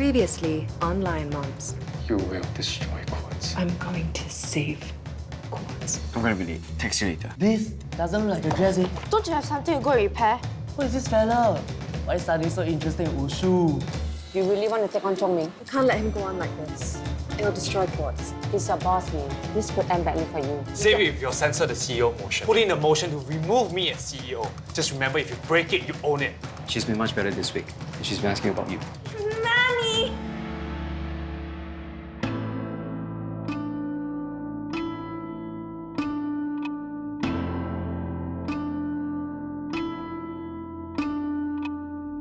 Previously, online moms. You will destroy Quartz. I'm going to save Quartz. I'm gonna be late. Text you later. This doesn't look like a dress, eh? Don't you have something to go repair? Who is this fella? Why is studying so interesting in Wushu? You really want to take on Zhong Meng? You can't let him go on like this. It'll destroy Quartz. He's your boss, man. This could end badly for you. Save it if you censor the CEO motion. Put in a motion to remove me as CEO. Just remember, if you break it, you own it. She's been much better this week. And she's been asking about you. Nanny!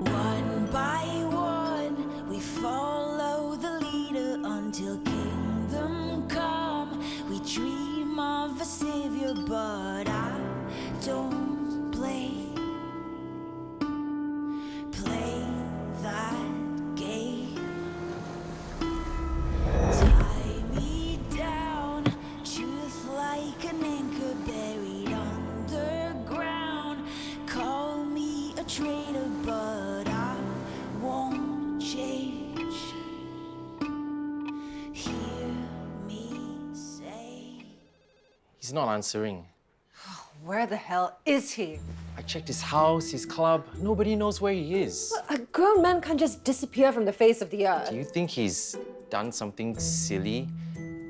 One by one, we follow the leader until kingdom come. We dream of a savior, but I don't play that game. Tie me down, truth like an anchor buried underground. Call me a traitor, but I won't change. Hear me say. He's not answering. Where the hell is he? I checked his house, his club. Nobody knows where he is. A grown man can't just disappear from the face of the earth. Do you think he's done something silly?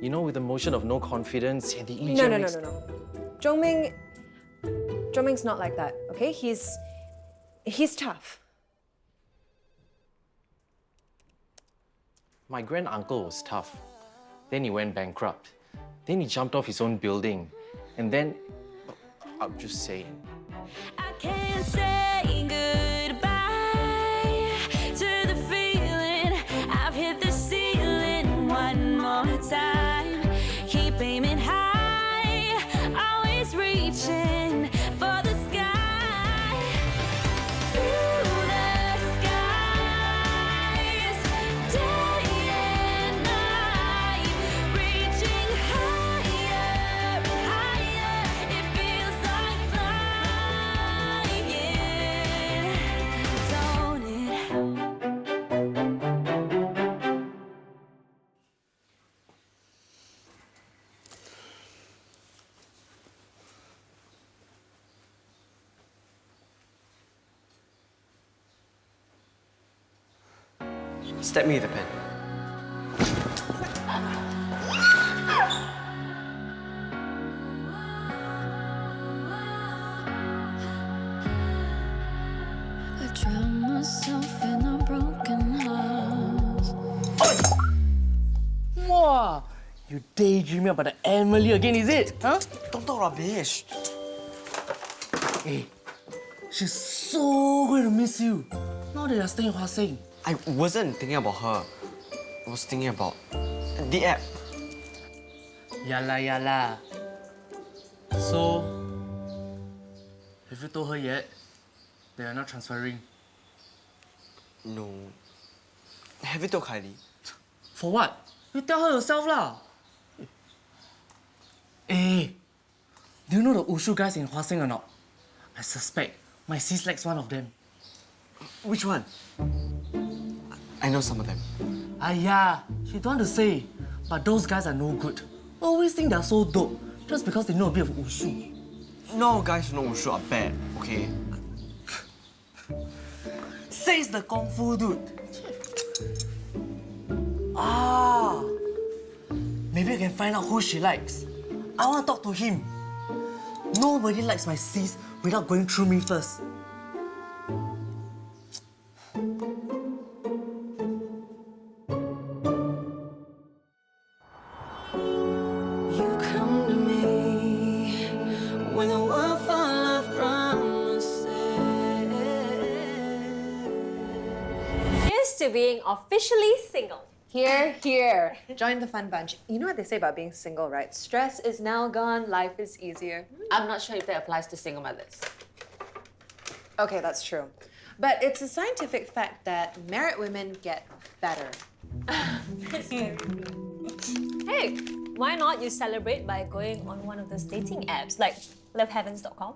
You know, with the motion of no confidence and the No. Zhong Meng's not like that, okay? He's tough. My grand-uncle was tough. Then he went bankrupt. Then he jumped off his own building. And then, I'm just saying. I can't say goodbye to the feeling. I've hit the ceiling one more time. Keep aiming high, always reaching for the sky. Through the skies, day and night, reaching higher and higher. It feels like flying, don't it? Stab me with the pen. I drown myself in a broken house. Wow! You daydreaming about the Emily again, is it? Huh? Don't talk rubbish. Hey, she's so going to miss you. Now that you're staying in Hua Seng. I wasn't thinking about her. I was thinking about the app. Yala. So, have you told her yet that you're not transferring? No. Have you told Kylie? For what? You tell her yourself lah. Hey, do you know the Wushu guys in Hua Seng or not? I suspect my sis likes one of them. Which one? I know some of them. Yeah, she don't want to say, but those guys are no good. Always think they're so dope just because they know a bit of Wushu. No guys who know Wushu are bad, okay? Says the Kung Fu dude. Maybe I can find out who she likes. I want to talk to him. Nobody likes my sis without going through me first. You come to me when the world fall off promises. Here's to being officially single. Here. Join the fun bunch. You know what they say about being single, right? Stress is now gone, life is easier. I'm not sure if that applies to single mothers. Okay, that's true. But it's a scientific fact that married women get better. Hey, why not you celebrate by going on one of those dating apps like loveheavens.com?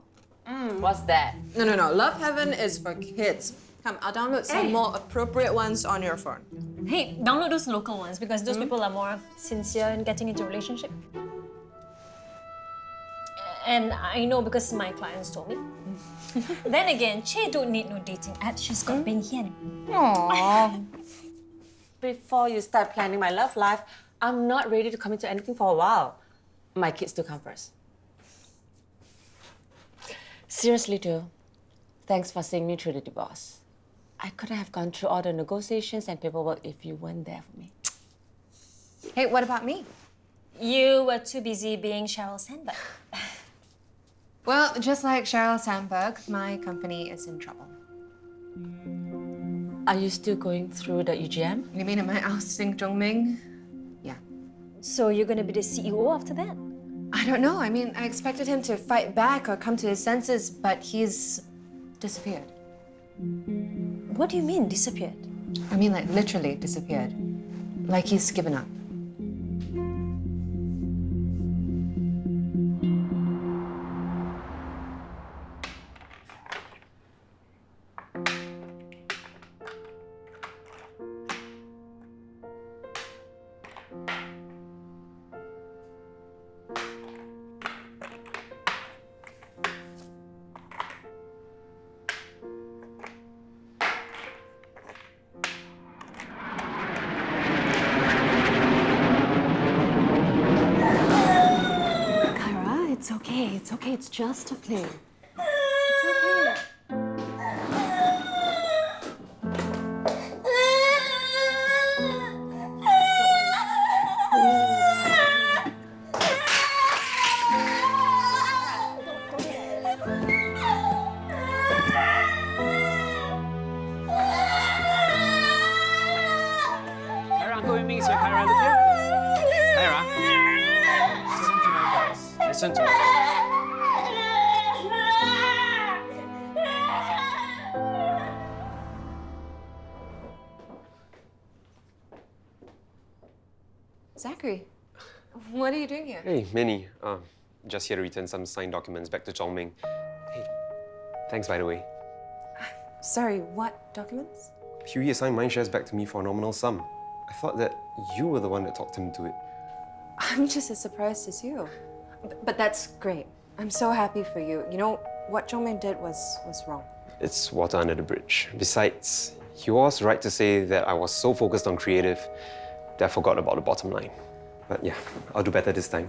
What's that? No. Love Heaven is for kids. Come, I'll download some more appropriate ones on your phone. Hey, download those local ones because those people are more sincere in getting into a relationship. And I know because my clients told me. Then again, Chae don't need no dating apps. She's got Beng Hian. Before you start planning my love life, I'm not ready to commit to anything for a while. My kids do come first. Seriously, too. Thanks for seeing me through the divorce. I couldn't have gone through all the negotiations and paperwork if you weren't there for me. Hey, what about me? You were too busy being Sheryl Sandberg. Well, just like Sheryl Sandberg, my company is in trouble. Are you still going through the EGM? You mean am I ousting Zhong Meng? Yeah. So you're gonna be the CEO after that? I don't know. I mean, I expected him to fight back or come to his senses, but he's disappeared. What do you mean, disappeared? I mean, like, literally disappeared. Like he's given up. It's okay, it's just a play. Kyra, Uncle Ming is here. Kyra, look here. Kyra. Listen to my voice. Listen to me. Zachary, what are you doing here? Hey, Minnie. Just here to return some signed documents back to Zhong Meng. Hey, thanks by the way. Sorry, what documents? Huey assigned mine shares back to me for a nominal sum. I thought that you were the one that talked him to it. I'm just as surprised as you. But that's great. I'm so happy for you. You know, what Zhong Meng did was wrong. It's water under the bridge. Besides, he was right to say that I was so focused on creative that I forgot about the bottom line. But yeah, I'll do better this time.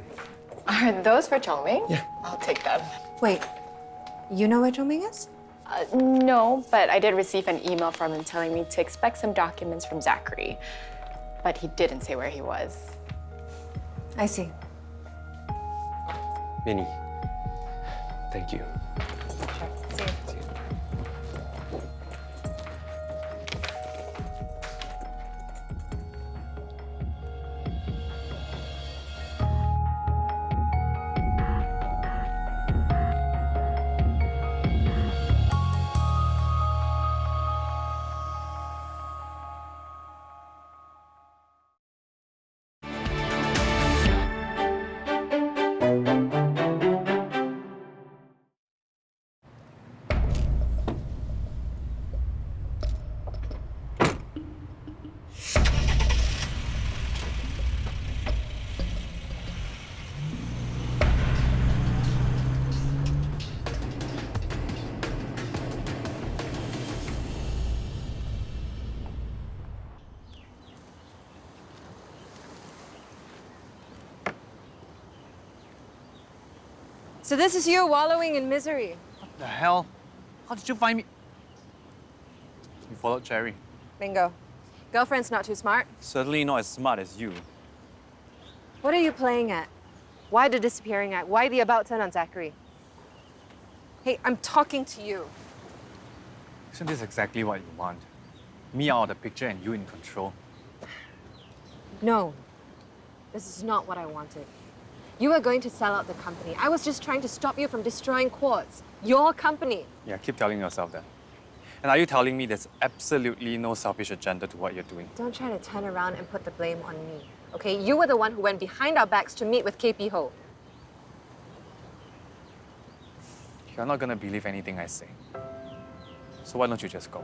Are those for Zhong Meng? Yeah. I'll take them. Wait, you know where Zhong Meng is? No, but I did receive an email from him telling me to expect some documents from Zachary. But he didn't say where he was. I see. Minnie, thank you. Sure. See you. So this is you wallowing in misery. What the hell? How did you find me? You followed Cherry. Bingo. Girlfriend's not too smart. Certainly not as smart as you. What are you playing at? Why the disappearing act? Why the about turn on Zachary? Hey, I'm talking to you. Isn't this exactly what you want? Me out of the picture and you in control. No, this is not what I wanted. You were going to sell out the company. I was just trying to stop you from destroying Quartz, your company. Yeah, keep telling yourself that. And are you telling me there's absolutely no selfish agenda to what you're doing? Don't try to turn around and put the blame on me, okay? You were the one who went behind our backs to meet with KP Ho. You're not gonna believe anything I say. So why don't you just go?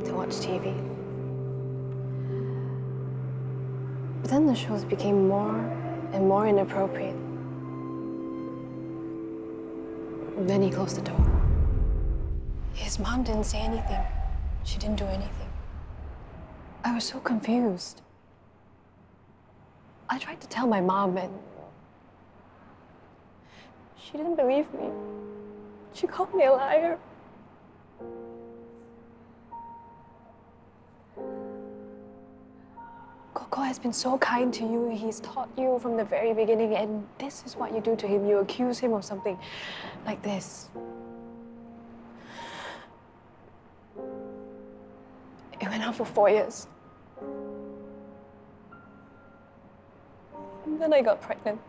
to watch TV. But then the shows became more and more inappropriate. Then he closed the door. His mom didn't say anything. She didn't do anything. I was so confused. I tried to tell my mom and she didn't believe me. She called me a liar. Coco has been so kind to you. He's taught you from the very beginning, and this is what you do to him. You accuse him of something like this. It went on for 4 years. And then I got pregnant.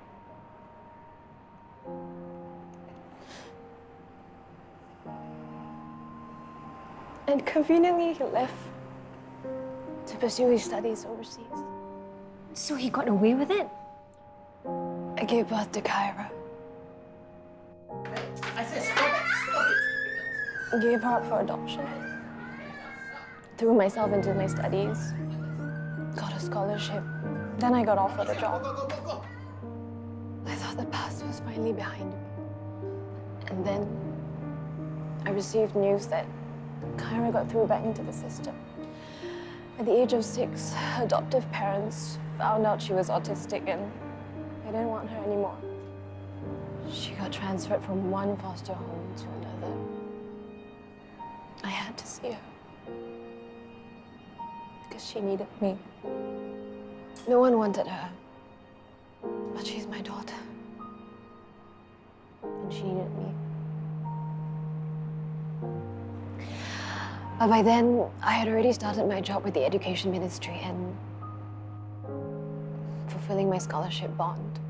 And conveniently, he left to pursue his studies overseas. So he got away with it? I gave birth to Kyra. I said stop it. Gave her up for adoption. Threw myself into my studies. Got a scholarship. Then I got offered a job. I thought the past was finally behind me. And then I received news that Kyra got thrown back into the system. At the age of 6, her adoptive parents found out she was autistic and they didn't want her anymore. She got transferred from one foster home to another. I had to see her because she needed me. No one wanted her, but she's my daughter. And she needed me. But by then, I had already started my job with the Education Ministry and fulfilling my scholarship bond.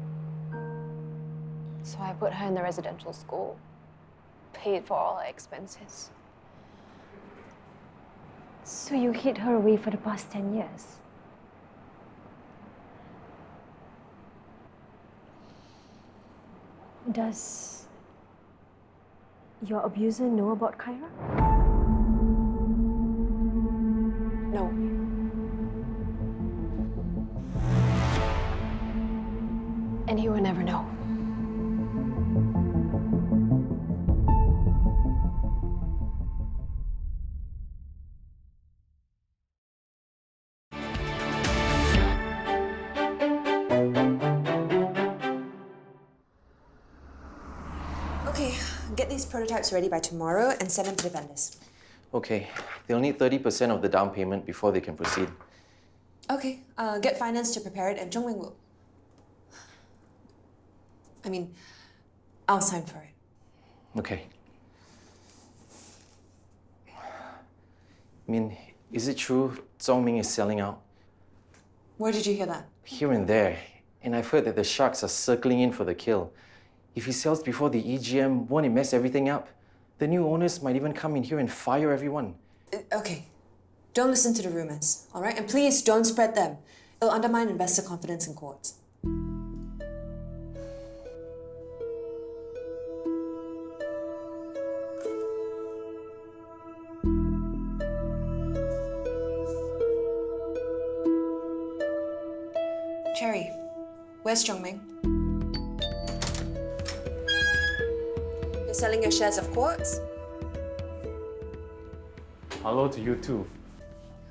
So I put her in the residential school, paid for all her expenses. So you hid her away for the past 10 years? Does your abuser know about Kyra? No. And he will never know. Okay, get these prototypes ready by tomorrow and send them to the vendors. Okay, they'll need 30% of the down payment before they can proceed. Okay, get finance to prepare it and Zhong Meng will. I mean, I'll sign for it. Okay. I mean, is it true Zhong Meng is selling out? Where did you hear that? Here and there. And I've heard that the sharks are circling in for the kill. If he sells before the EGM, won't it mess everything up? The new owners might even come in here and fire everyone. Okay, don't listen to the rumors, all right? And please don't spread them. It'll undermine investor confidence in courts. Cherry, where's Zhong Meng? You're selling your shares of Quartz? Hello to you too.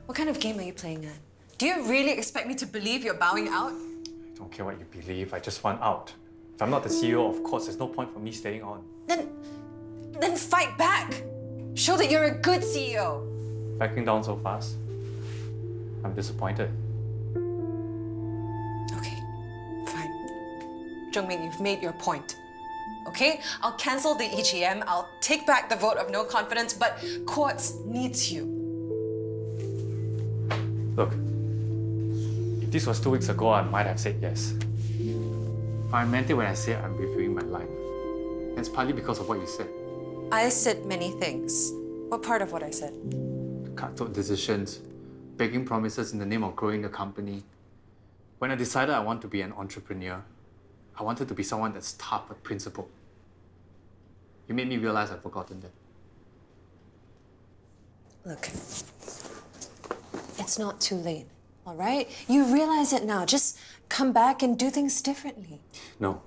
What kind of game are you playing at? Do you really expect me to believe you're bowing out? I don't care what you believe, I just want out. If I'm not the CEO, of course, there's no point for me staying on. Then fight back! Show that you're a good CEO! Backing down so fast? I'm disappointed. Okay, fine. Zhong Meng, you've made your point. Okay? I'll cancel the EGM, I'll take back the vote of no confidence, but Quartz needs you. Look, if this was 2 weeks ago, I might have said yes. But I meant it when I said I'm reviewing my life. And it's partly because of what you said. I said many things. What part of what I said? Cutthroat decisions, begging promises in the name of growing the company. When I decided I want to be an entrepreneur, I wanted to be someone that's tough but principled. You made me realize I've forgotten that. Look, It's not too late, all right? You realize it now. Just come back and do things differently. No.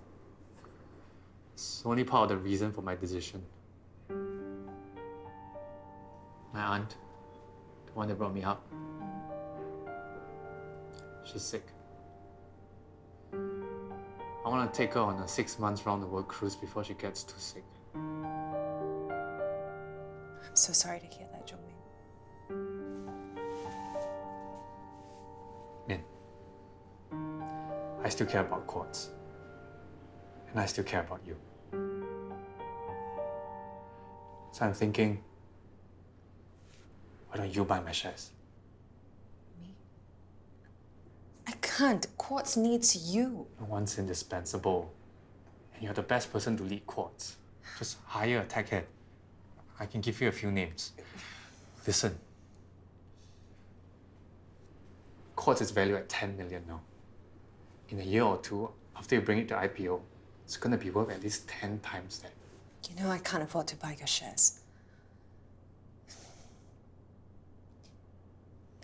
It's only part of the reason for my decision. My aunt, the one that brought me up, she's sick. I want to take her on a 6 months round-the-world cruise before she gets too sick. I'm so sorry to hear that, Zhong Meng. Min, I still care about Quartz. And I still care about you. So I'm thinking, why don't you buy my shares? I can't. Quartz needs you. No one's indispensable. And you're the best person to lead Quartz. Just hire a tech head. I can give you a few names. Listen. Quartz is valued at 10 million now. In a year or two, after you bring it to IPO, it's gonna be worth at least 10 times that. You know I can't afford to buy your shares.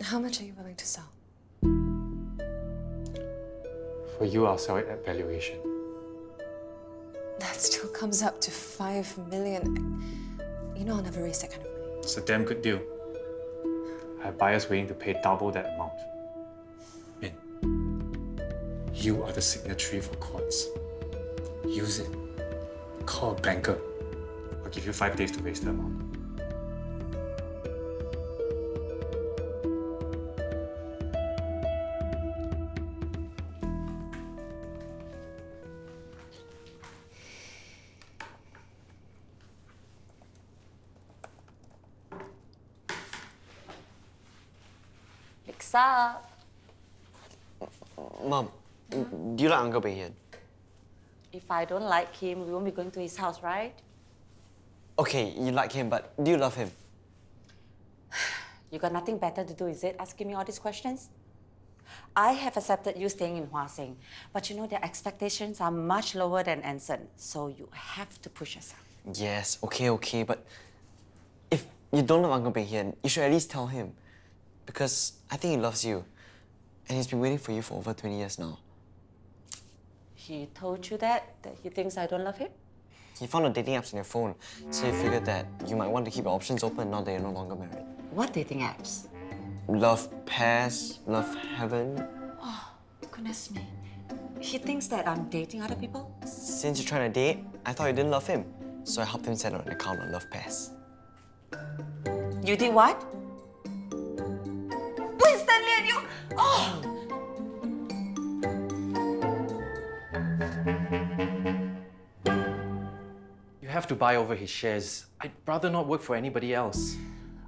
How much are you willing to sell? For you, I'll sell it at valuation. That still comes up to 5 million. You know I'll never raise that kind of money. It's a damn good deal. I have buyers waiting to pay double that amount. Min, you are the signatory for Quartz. Use it. Call a banker. I'll give you 5 days to raise the amount. What's up? Mom, do you like Uncle Beng Hian? If I don't like him, we won't be going to his house, right? Okay, you like him, but do you love him? You got nothing better to do, is it? Asking me all these questions? I have accepted you staying in Hua Seng, but you know their expectations are much lower than Anson, so you have to push yourself. Yes, okay, but if you don't love Uncle Beng Hian, you should at least tell him. Because I think he loves you. And he's been waiting for you for over 20 years now. He told you that he thinks I don't love him? He found the dating apps on your phone, so he figured that you might want to keep your options open now that you're no longer married. What dating apps? Love Pairs, Love Heaven. Oh, goodness me. He thinks that I'm dating other people? Since you're trying to date, I thought you didn't love him. So I helped him set up an account on Love Pairs. You did what? Winston Lian, you... Oh! You have to buy over his shares. I'd rather not work for anybody else.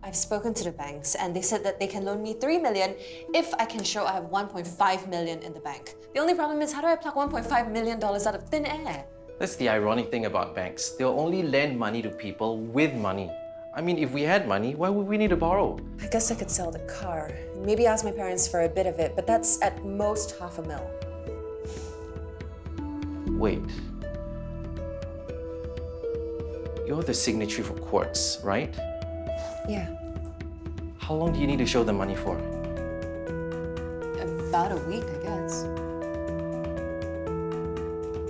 I've spoken to the banks and they said that they can loan me 3 million if I can show I have 1.5 million in the bank. The only problem is how do I pluck $1.5 million out of thin air? That's the ironic thing about banks. They'll only lend money to people with money. I mean, if we had money, why would we need to borrow? I guess I could sell the car. Maybe ask my parents for a bit of it, but that's at most $500,000. Wait. You're the signatory for Quartz, right? Yeah, How long do you need to show the money for? about a week, I guess.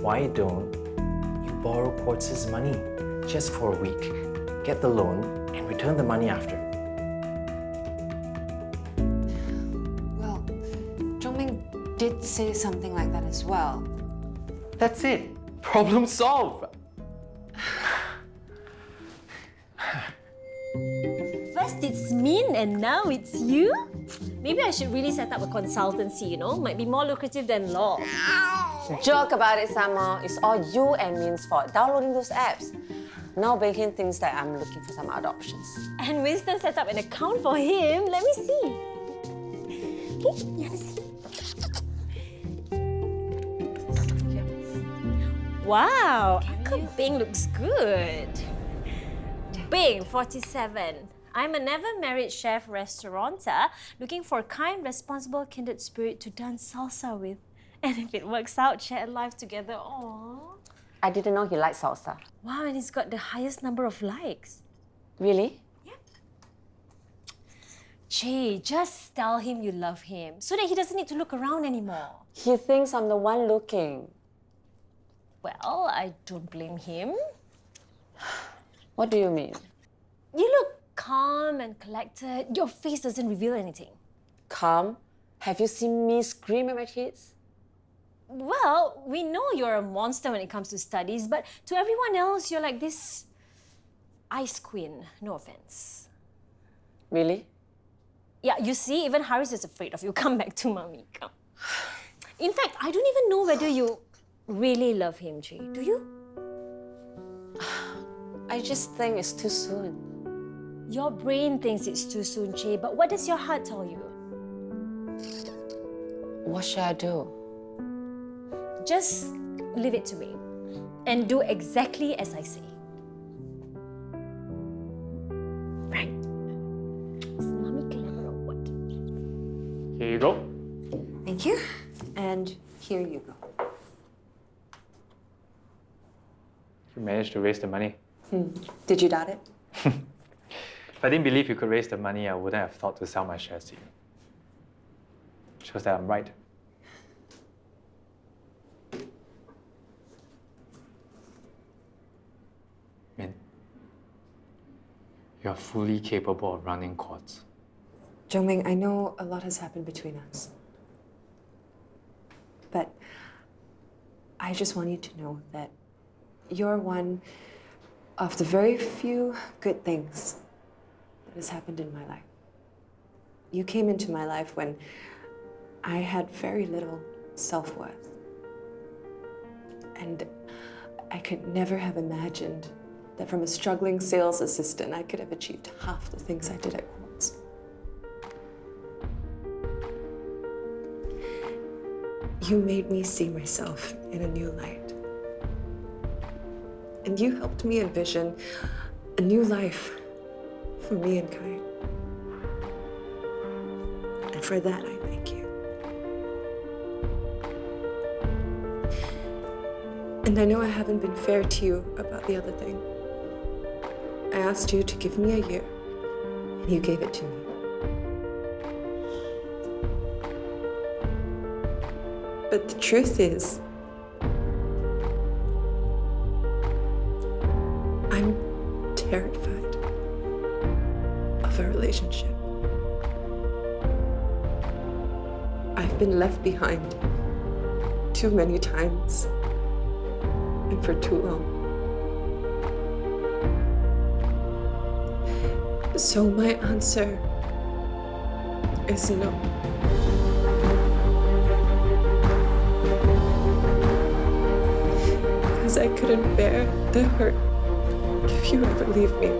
Why don't you borrow Quartz's money just for a week? Get the loan and return the money after. Well, Zhong Meng did say something like that as well. That's it. Problem solved. First it's Min and now it's you? Maybe I should really set up a consultancy, you know? Might be more lucrative than law. Joke about it, Sama. It's all you and Min's fault. Downloading those apps. Now Beng Hian thinks that I'm looking for some other options. And Winston set up an account for him. Let me see. Okay, you wanna see? Wow, Uncle Beng looks good. Beng, 47. I'm a never-married chef restaurateur looking for a kind, responsible, kindred spirit to dance salsa with. And if it works out, share a life together. Aww. I didn't know he liked salsa. Wow, and he's got the highest number of likes. Really? Chae, just tell him you love him so that he doesn't need to look around anymore. He thinks I'm the one looking. Well, I don't blame him. What do you mean? You look calm and collected. Your face doesn't reveal anything. Calm? Have you seen me scream at my kids? Well, we know you're a monster when it comes to studies, but to everyone else, you're like this ice queen. No offense. Really? Yeah, you see, even Haris is afraid of you. Come back to Mommy. Come. In fact, I don't even know whether you really love him, Chae. Do you? I just think it's too soon. Your brain thinks it's too soon, Chae, but what does your heart tell you? What should I do? Just leave it to me and do exactly as I say. Right? Is Mommy clever or what? Here you go. Thank you. And here you go. You managed to raise the money. Did you doubt it? If I didn't believe you could raise the money, I wouldn't have thought to sell my shares to you. Shows that I'm right. Min, you're fully capable of running quads. Zhong Meng, I know a lot has happened between us. But I just want you to know that you're one of the very few good things that has happened in my life. You came into my life when I had very little self-worth. And I could never have imagined that from a struggling sales assistant, I could have achieved half the things I did at Quartz. You made me see myself in a new light. And you helped me envision a new life for me and Kai. And for that, I thank you. And I know I haven't been fair to you about the other thing. I asked you to give me a year, and you gave it to me. But the truth is, I'm terrified of a relationship. I've been left behind too many times and for too long. So my answer is no. Because I couldn't bear the hurt if you ever leave me.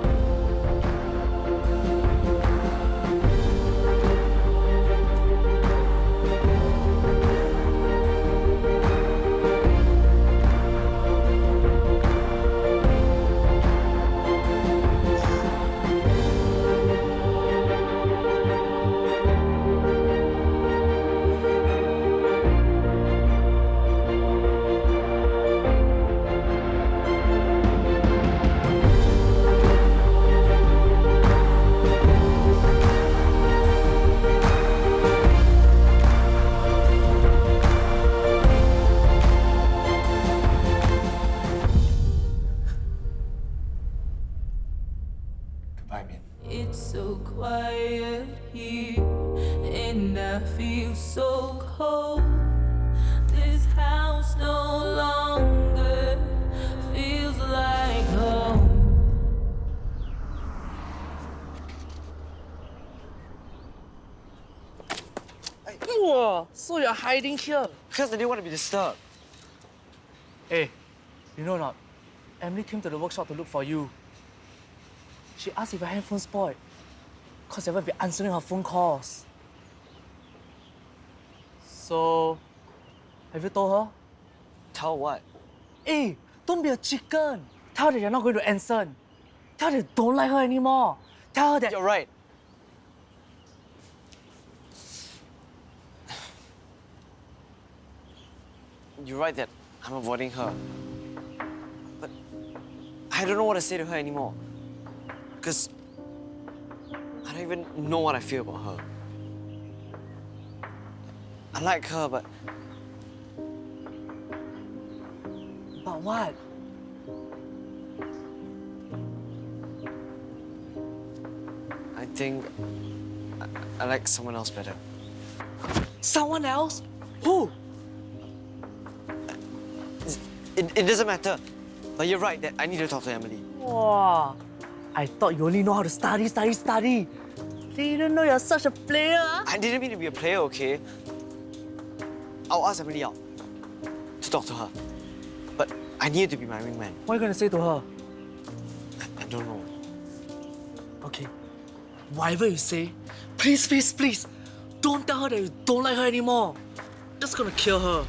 Goodbye, Min. It's so quiet here, and I feel so cold. This house no longer feels like home. Wow, so you're hiding here? Because I didn't want to be disturbed. Hey, you know not? Emily came to the workshop to look for you. She asked if her handphone spoiled, because you haven't been answering her phone calls. So, have you told her? Tell what? Hey, don't be a chicken. Tell her that you're not going to Anson. Tell her that you don't like her anymore. Tell her that... You're right. You're right that I'm avoiding her. But I don't know what to say to her anymore. Because I don't even know what I feel about her. I like her, but... But what? I think I like someone else better. Someone else? Who? It doesn't matter. But you're right that I need to talk to Emily. Wow. I thought you only know how to study. Didn't know you're such a player. I didn't mean to be a player, okay? I'll ask Emily out to talk to her. But I need you to be my wingman. What are you going to say to her? I don't know. Okay. Whatever you say, please, don't tell her that you don't like her anymore. That's gonna kill her.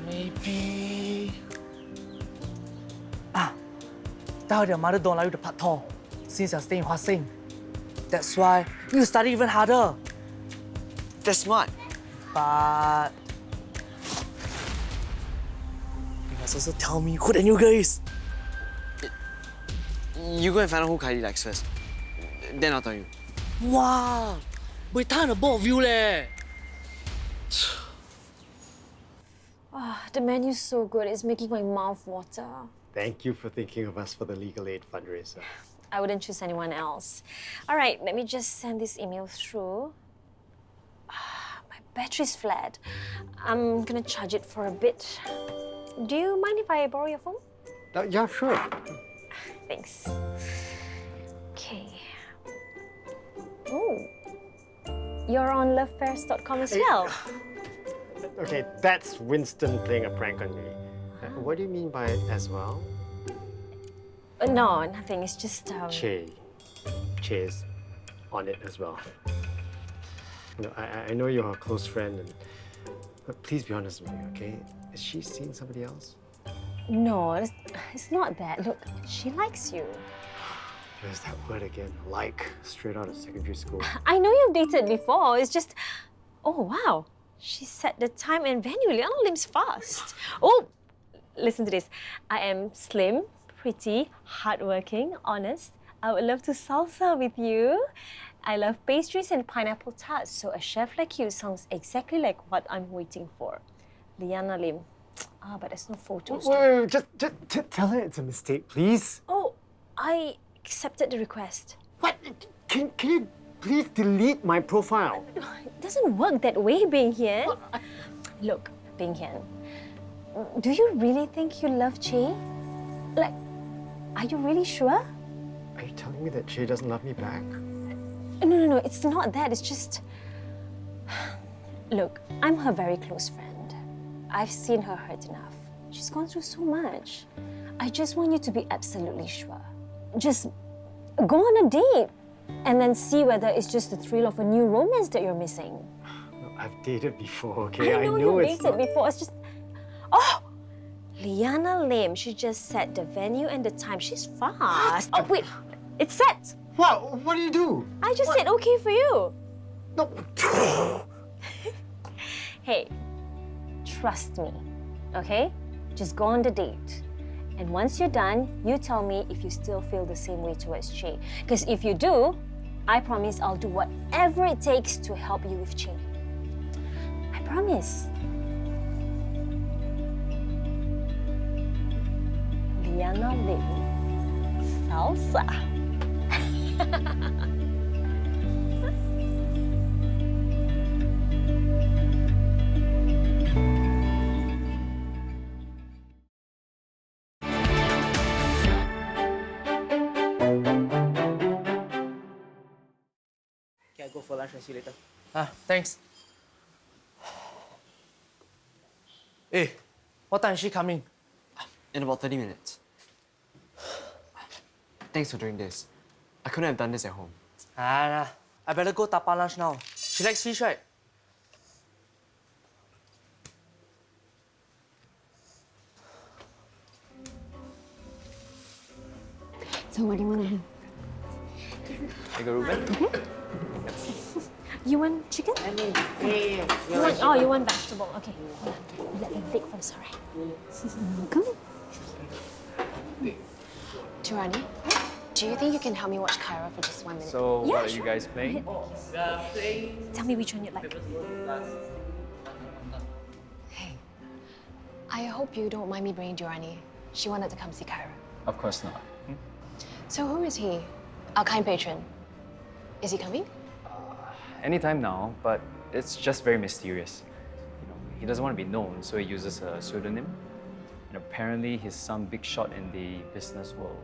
Maybe... tell her your mother don't allow you to pak tor since you're staying in Hoa Sing. That's why you study even harder. That's smart. But... you must also tell me who the new girl is. You go and find out who Kylie likes first. Then I'll tell you. Wow! We're tying the both of you leh. The menu's so good, it's making my mouth water. Thank you for thinking of us for the legal aid fundraiser. I wouldn't choose anyone else. All right, let me just send this email through. My battery's flat. I'm gonna charge it for a bit. Do you mind if I borrow your phone? Yeah, sure. Thanks. Okay. Oh, you're on lovefairs.com as well. Okay, that's Winston playing a prank on me. What do you mean by it as well? No, nothing. It's just Chae. Chae's on it as well. You know, I know you're her close friend, but please be honest with me, okay? Is she seeing somebody else? No, it's not that. Look, she likes you. There's that word again, like, straight out of secondary school. I know you've dated before. It's just, oh wow, she set the time and venue. Liana Lim's fast. Oh, listen to this. I am slim, pretty, hardworking, honest. I would love to salsa with you. I love pastries and pineapple tarts, so a chef like you sounds exactly like what I'm waiting for. Liana Lim. But there's no photos. Wait, just tell her it's a mistake, please. Oh, I accepted the request. What? Can you please delete my profile? It doesn't work that way, Beng Hian. Look, Beng Hian, do you really think you love Chae? Like, are you really sure? Are you telling me that Chae doesn't love me back? No, it's not that. It's just... Look, I'm her very close friend. I've seen her hurt enough. She's gone through so much. I just want you to be absolutely sure. Just go on a date and then see whether it's just the thrill of a new romance that you're missing. No, I've dated before, okay? I know you dated before. It's just... Oh! Liana Lim, she just set the venue and the time. She's fast. Oh, wait. It's set. What? What do you do? I just said okay for you. No. Hey, trust me, okay? Just go on the date. And once you're done, you tell me if you still feel the same way towards Chae. Because if you do, I promise I'll do whatever it takes to help you with Chae. I promise. Liana Lim, salsa. Okay, I go for lunch and see you later. Thanks. Hey, what time is she coming? In about 30 minutes. Thanks for doing this. I couldn't have done this at home. Nah. I better go tapa lunch now. She likes fish, right? So what do you want to do? Take a Ruben? You want chicken? You want vegetable. Okay. Let me take first, all right? Come. Durrani, Do you think you can help me watch Kyra for just 1 minute? So, Yeah, what are sure. you guys playing? Tell me which one you'd like. Hey, I hope you don't mind me bringing Durrani. She wanted to come see Kyra. Of course not. So who is he? Our kind patron. Is he coming? Anytime now, but it's just very mysterious. You know, he doesn't want to be known, so he uses a pseudonym. And apparently, he's some big shot in the business world.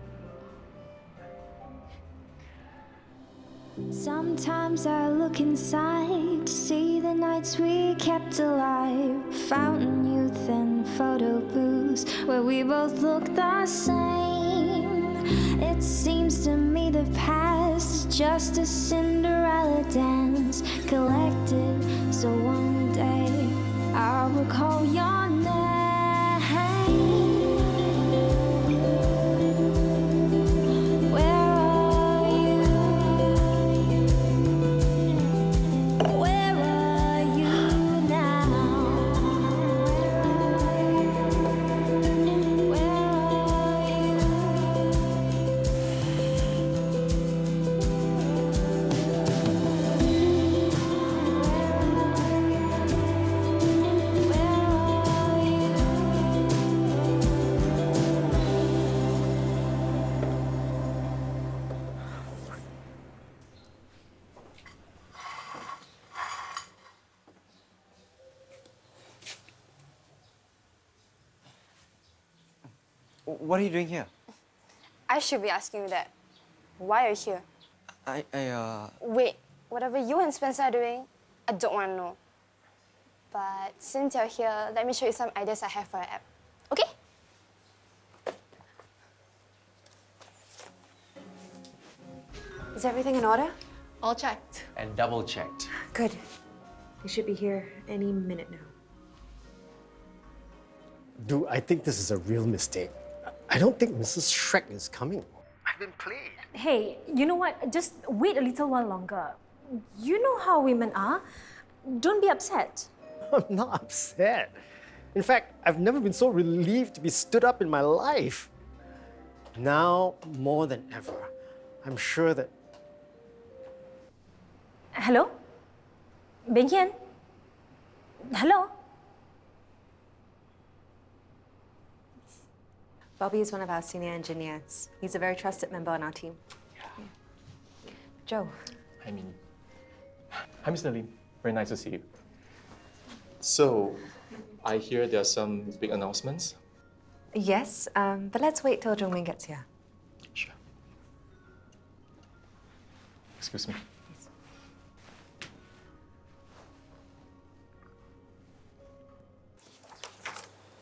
Sometimes I look inside to see the nights we kept alive. Fountain youth and photo booths where we both look the same. It seems to me the past is just a Cinderella dance collected. So one day I'll recall your name. What are you doing here? I should be asking you that. Why are you here? Wait, whatever you and Spencer are doing, I don't want to know. But since you're here, let me show you some ideas I have for your app. Okay? Is everything in order? All checked. And double checked. Good. They should be here any minute now. Dude, I think this is a real mistake. I don't think Mrs. Shrek is coming. I've been played. Hey, you know what? Just wait a little while longer. You know how women are. Don't be upset. I'm not upset. In fact, I've never been so relieved to be stood up in my life. Now, more than ever, I'm sure that... Hello? Beng Hian? Hello? Bobby is one of our senior engineers. He's a very trusted member on our team. Yeah. Joe. Hi, Mr. Lim. Very nice to see you. So, I hear there are some big announcements. Yes, but let's wait till Zhong Meng gets here. Sure. Excuse me.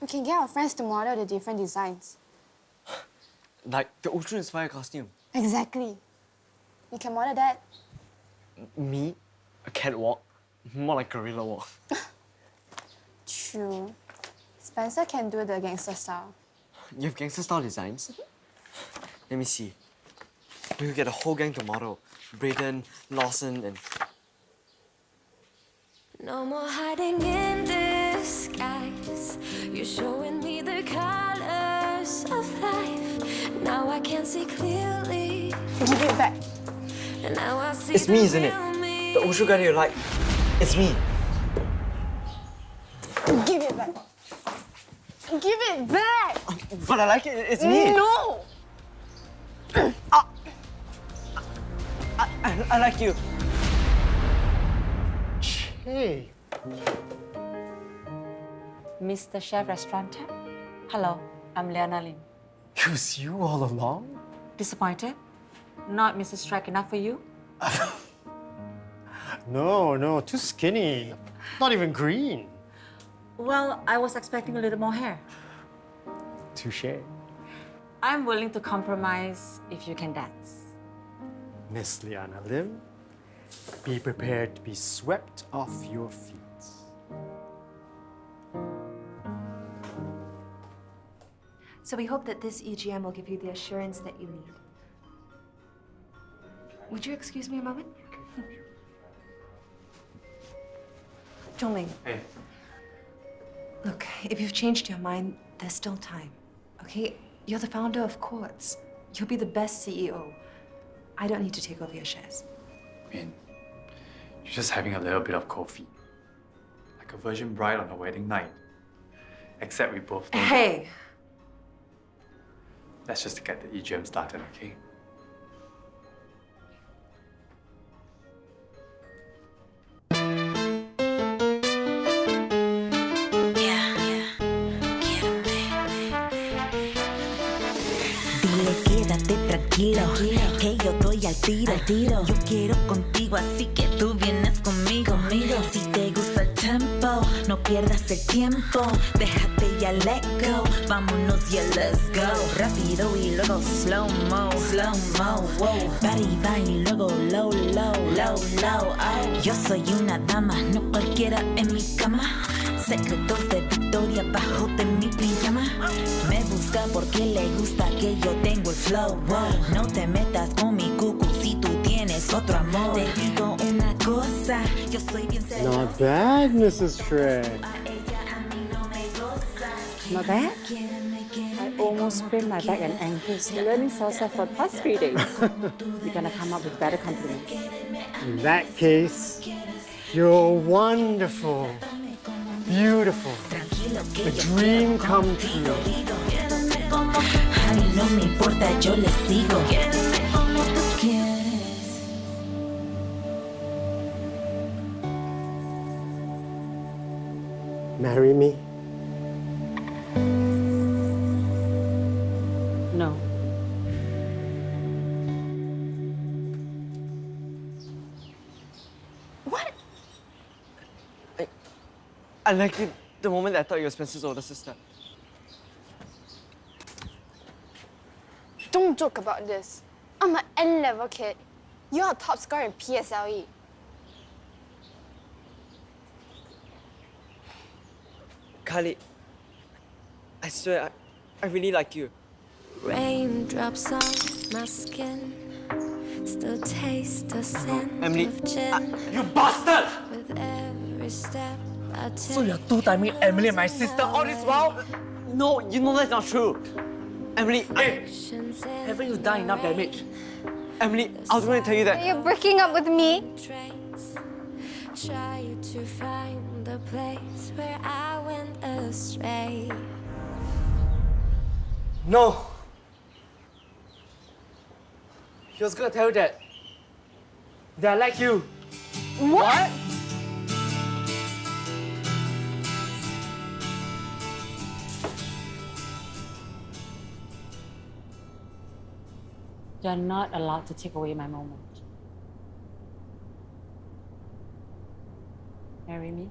We can get our friends to model the different designs. Like the ultra-inspired costume. Exactly. You can model that. Me? A catwalk? More like gorilla walk. True. Spencer can do the gangster style. You have gangster-style designs? Let me see. We could get a whole gang to model. Brayden, Lawson, and... No more hiding in disguise. You're showing me the colors of life. Now I can see clearly. Give it back. And now I see It's me, isn't it? The ultra guy you like. It's me. Give it back. Give it back! But I like it. It's me. No! I like you. Hey. Mr. Chef Restaurateur? Hello, I'm Liana Lin. It was you all along? Disappointed? Not Mrs. Shrek enough for you? No, too skinny. Not even green. Well, I was expecting a little more hair. Touché. I'm willing to compromise if you can dance. Miss Liana Lim, be prepared to be swept off your feet. So we hope that this EGM will give you the assurance that you need. Would you excuse me a moment? Zhong Meng. Hey. Look, if you've changed your mind, there's still time. Okay? You're the founder of Quartz. You'll be the best CEO. I don't need to take over your shares. Min, you're just having a little bit of coffee. Like a virgin bride on a wedding night. Except we both know. Hey! Let's just get the EGM started, okay? Dile quédate tranquilo, que yo doy al tiro. Yo quiero contigo, así que tú vienes conmigo. Si te gusta el tempo, no pierdas el tiempo. Déjate ya let go, vámonos ya let's go. Rápido y luego slow mo, wow. Arriba y luego low, oh. Yo soy una dama, no cualquiera en mi cama. Secretos de victoria bajo de mi pijama. Me busca porque le gusta que yo tengo el flow. No te metas con mi cucu si tú tienes otro amor. Te digo una cosa, yo soy bien celosa. Not bad, Mrs. Trey. Not bad? I almost sprained my back and ankles learning salsa for the past 3 days. You're gonna come up with better compliments. In that case, you're wonderful, beautiful, a dream come true. A mí no me importa, yo le sigo. Quiéreme como tú quieres. Marry me? No. What? I liked it the moment that I thought you were Spencer's older sister. Don't joke about this. I'm an N-level kid. You're a top scorer in PSLE. Kylie, I swear, I really like you. Raindrops on my skin, still taste the scent Emily, of gin. You bastard! With every step I take. So you're two-timing Emily and my sister all this while? No, you know that's not true. Emily, Hey, haven't you done enough damage? Emily, I was going to tell you that. You're breaking up with me? Try to find the place where I went astray. No. He was gonna tell you that I like you. What? You're not allowed to take away my moment. Marry me?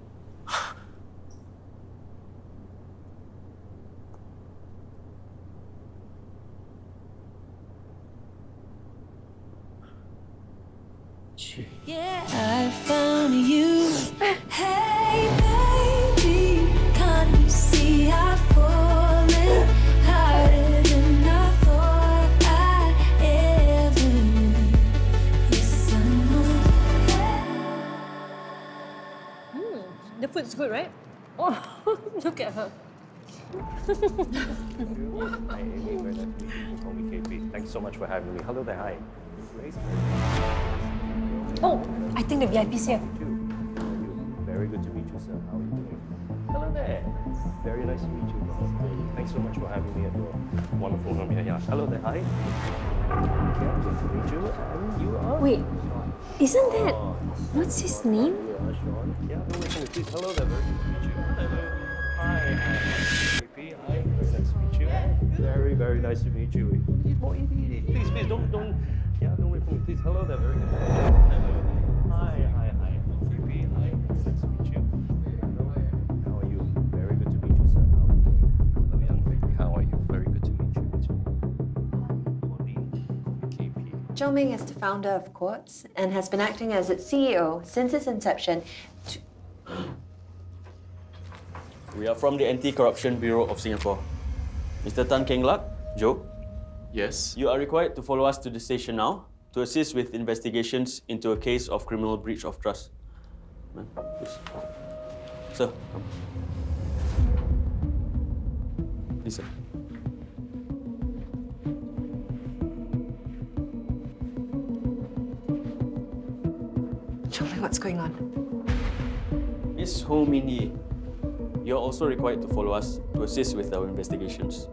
Yeah, I found you. Hey, baby, can't you see I've fallen harder than I thought I ever would. Yes, The food's good, right? Oh, look at her. Hi, Amy. Very nice to meet you. Call me KP. Thanks so much for having me. Hello there. Hi. Grace. Oh, I think the VIP's here. Very good to meet you, sir. How are you doing? Hello there. Very nice to meet you. Thanks so much for having me at your wonderful home here. Yeah. Hello there. Hi. Yeah, good to meet you. And you are? Wait, isn't that... What's his name? Sean. Yeah, no, wait for me, please. Hello there. Very good to meet you. Hello. Hi. KP. Hi. Very nice to meet you. Very, very nice to meet you. More easy. Please, don't. Yeah, don't wait for me, please. Hello there. Very good to meet you. Hello. Hi. KP. Hi. Nice to meet you. Hello. How are you? Very good to meet you, sir. How are you doing? Hello, young lady. How are you? Very good to meet you. Zhong Meng is the founder of Quartz and has been acting as its CEO since its inception. We are from the Anti-Corruption Bureau of Singapore. Mr. Tan Keng Lak, Joe. Yes? You are required to follow us to the station now to assist with investigations into a case of criminal breach of trust. Man, please. Sir, come. Listen. What's going on? Miss Ho Min Yi, you're also required to follow us to assist with our investigations.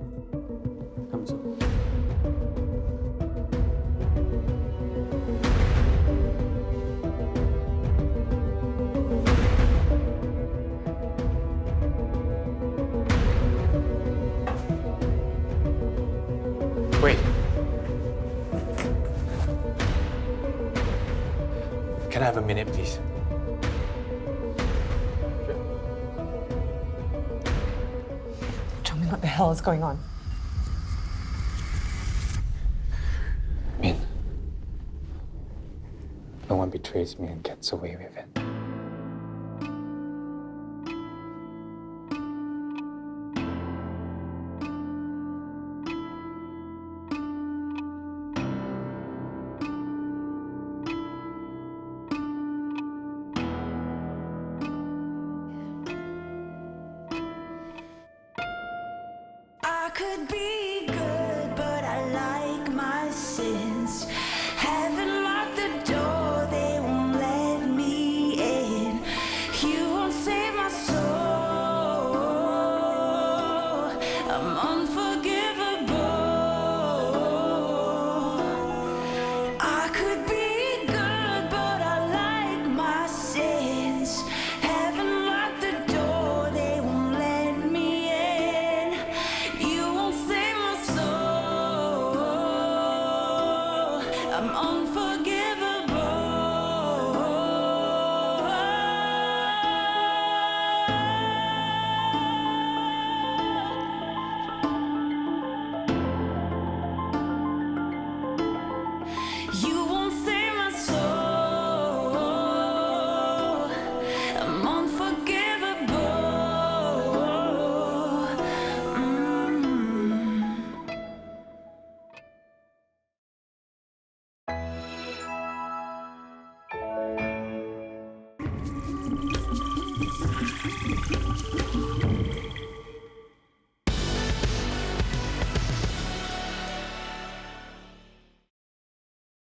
Come, sir. Wait. Can I have a minute, please? Tell me what the hell is going on. Min. No one betrays me and gets away with it. I could be good, but I like my sins. Haven't locked the door, they won't let me in. You won't save my soul. I'm on